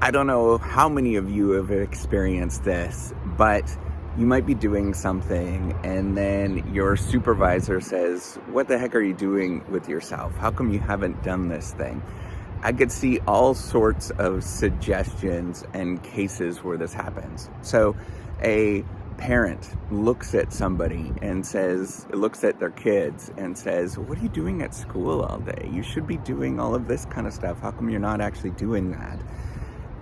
I don't know how many of you have experienced this, but you might be doing something and then your supervisor says, "What the heck are you doing with yourself? How come you haven't done this thing?" I could see all sorts of suggestions and cases where this happens. So a parent looks at somebody and looks at their kids and says, "What are you doing at school all day? You should be doing all of this kind of stuff. How come you're not actually doing that?"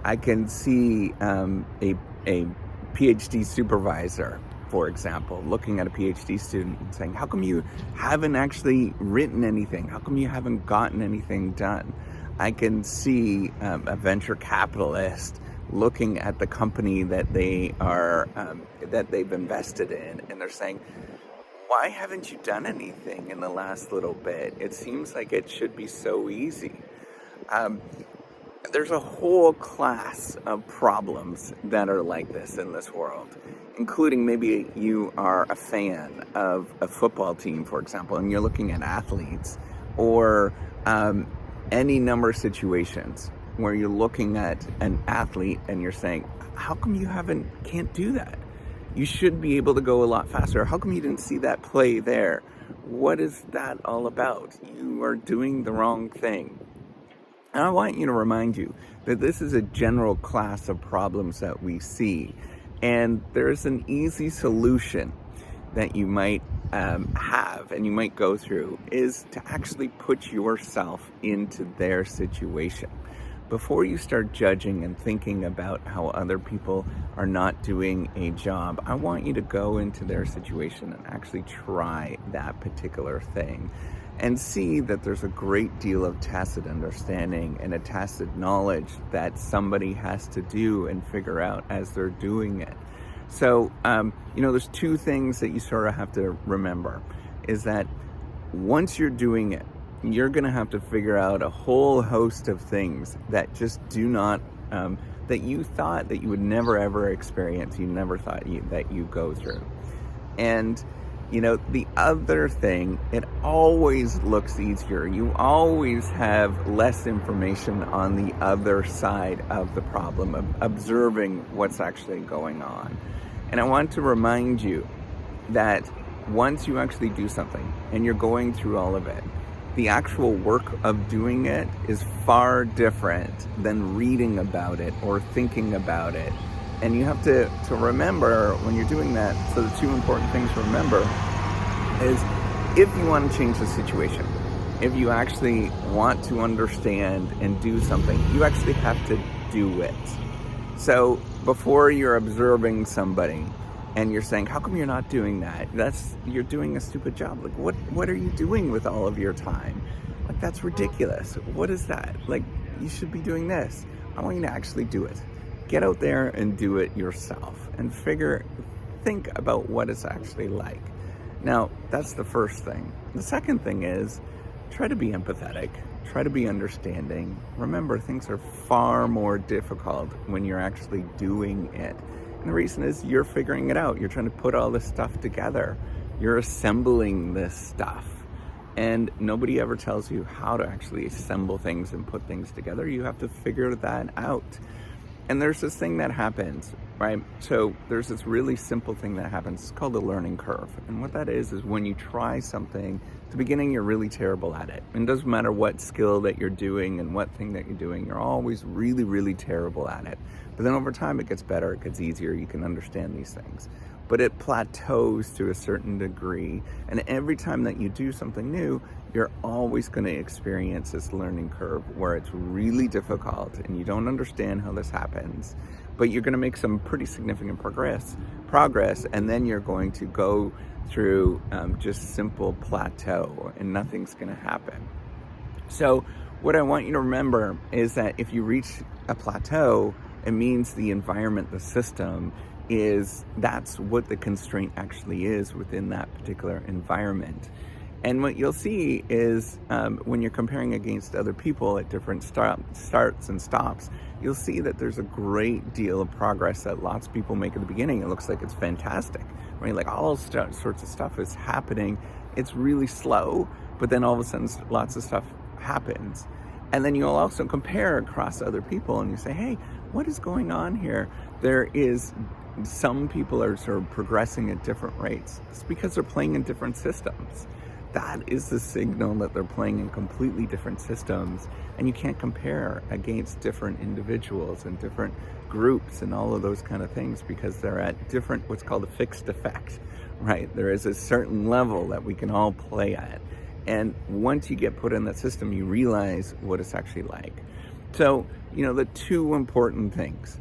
I can see a PhD supervisor, for example, looking at a PhD student and saying, "How come you haven't actually written anything? How come you haven't gotten anything done?" I can see a venture capitalist looking at the company that they've invested in, and they're saying, "Why haven't you done anything in the last little bit? It seems like it should be so easy." Um, there's a whole class of problems that are like this in this world, including maybe you are a fan of a football team, for example, and you're looking at athletes, or any number of situations where you're looking at an athlete and you're saying, "How come you can't do that? You should be able to go a lot faster. How come you didn't see that play there? What is that all about? You are doing the wrong thing." And I want you to remind you that this is a general class of problems that we see. And there's an easy solution that you might have and you might go through, is to actually put yourself into their situation. Before you start judging and thinking about how other people are not doing a job, I want you to go into their situation and actually try that particular thing and see that there's a great deal of tacit understanding and a tacit knowledge that somebody has to do and figure out as they're doing it. So, there's two things that you sort of have to remember, is that once you're doing it, you're going to have to figure out a whole host of things that just do not, that you thought that you would never ever experience, you never thought that you go through. And, the other thing, it always looks easier. You always have less information on the other side of the problem, of observing what's actually going on. And I want to remind you that once you actually do something and you're going through all of it, the actual work of doing it is far different than reading about it or thinking about it. And you have to remember when you're doing that, so the two important things to remember is, if you want to change the situation, if you actually want to understand and do something, you actually have to do it. So before you're observing somebody and you're saying, "How come you're not doing that? You're doing a stupid job. Like, what are you doing with all of your time? Like, that's ridiculous. What is that? Like, you should be doing this." I want you to actually do it. Get out there and do it yourself and think about what it's actually like. Now, that's the first thing. The second thing is, try to be empathetic. Try to be understanding. Remember, things are far more difficult when you're actually doing it. And the reason is you're figuring it out. You're trying to put all this stuff together. You're assembling this stuff. And nobody ever tells you how to actually assemble things and put things together. You have to figure that out. And there's this thing that happens, right? So there's this really simple thing that happens. It's called the learning curve. And what that is when you try something, at the beginning you're really terrible at it. And it doesn't matter what skill that you're doing and what thing that you're doing, you're always really, really terrible at it. But then over time it gets better, it gets easier, you can understand these things. But it plateaus to a certain degree. And every time that you do something new, you're always going to experience this learning curve where it's really difficult and you don't understand how this happens. But you're going to make some pretty significant progress, and then you're going to go through just simple plateau and nothing's going to happen. So what I want you to remember is that if you reach a plateau, it means the environment, the system, that's what the constraint actually is within that particular environment. And what you'll see is when you're comparing against other people at different starts and stops, you'll see that there's a great deal of progress that lots of people make at the beginning. It looks like it's fantastic, right? Like all sorts of stuff is happening. It's really slow, but then all of a sudden lots of stuff happens. And then you'll also compare across other people and you say, "Hey, what is going on here? There is some people are sort of progressing at different rates. It's because they're playing in different systems. That is the signal that they're playing in completely different systems, and you can't compare against different individuals and different groups and all of those kind of things, because they're at different, what's called a fixed effect, right? There is a certain level that we can all play at, and once you get put in that system, you realize what it's actually like. So, the two important things,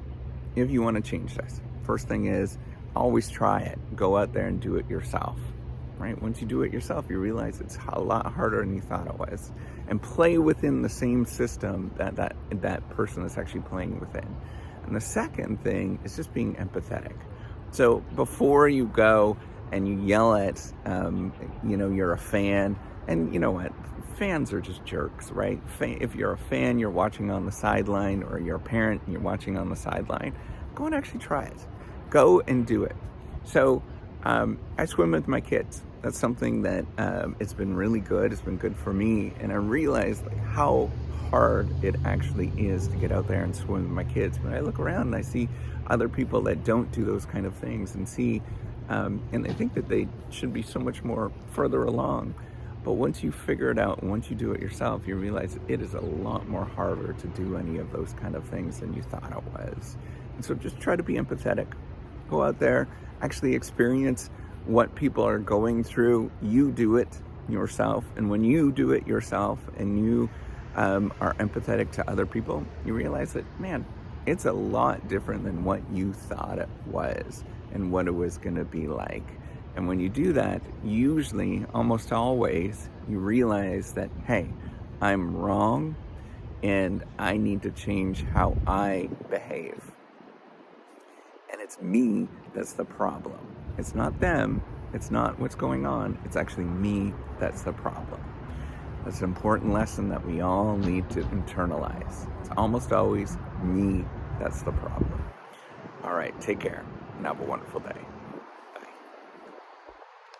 if you want to change this, first thing is always try it. Go out there and do it yourself, right? Once you do it yourself, you realize it's a lot harder than you thought it was. And play within the same system that person is actually playing within. And the second thing is just being empathetic. So before you go and you yell at, you're a fan, and you know what? Fans are just jerks, right? If you're a fan, you're watching on the sideline, or you're a parent and you're watching on the sideline, go and actually try it. Go and do it. So I swim with my kids. That's something that it's been really good. It's been good for me. And I realized how hard it actually is to get out there and swim with my kids. But I look around and I see other people that don't do those kind of things, and and they think that they should be so much more further along. But once you figure it out, and once you do it yourself, you realize it is a lot more harder to do any of those kind of things than you thought it was. And so just try to be empathetic. Go out there, actually experience what people are going through. You do it yourself. And when you do it yourself and you are empathetic to other people, you realize that, man, it's a lot different than what you thought it was and what it was going to be like. And when you do that, usually, almost always, you realize that, hey, I'm wrong and I need to change how I behave. And it's me that's the problem. It's not them. It's not what's going on. It's actually me that's the problem. That's an important lesson that we all need to internalize. It's almost always me that's the problem. All right, take care and have a wonderful day.